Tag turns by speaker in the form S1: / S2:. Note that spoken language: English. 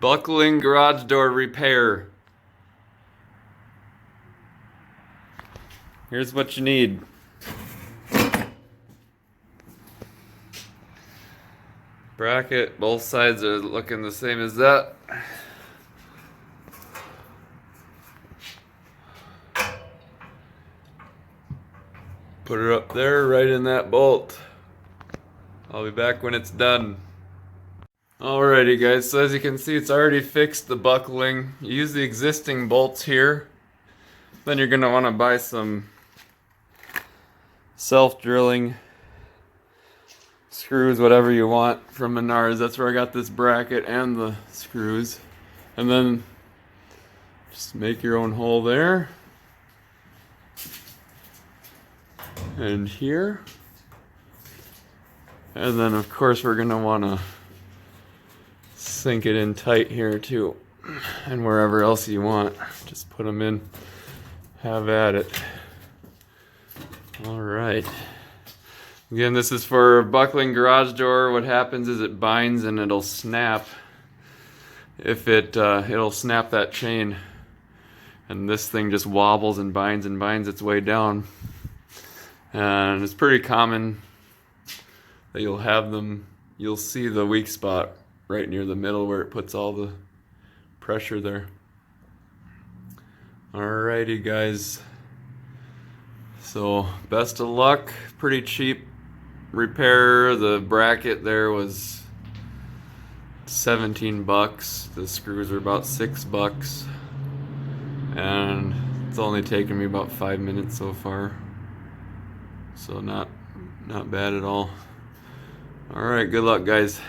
S1: Buckling garage door repair. Here's what you need. Bracket, both sides are looking the same as that. Put her up there, right in that bolt. I'll be back when it's done. Alrighty guys, so as you can see, it's already fixed the buckling. You use the existing bolts here. Then you're gonna wanna buy some self-drilling screws, whatever you want, from Menards. That's where I got this bracket and the screws. And then just make your own hole there. And here. And then of course we're gonna wanna sink it in tight here too. And wherever else you want. Just put them in. Have at it. Alright. Again, this is for buckling garage door. What happens is it binds and it'll snap. If it'll snap that chain. And this thing just wobbles and binds its way down. And it's pretty common that you'll see the weak spot right near the middle where it puts all the pressure there. Alrighty guys. So best of luck. Pretty cheap repair. The bracket there was 17 bucks. The screws are about $6. And it's only taken me about 5 minutes so far. So not bad at all. Alright, good luck guys.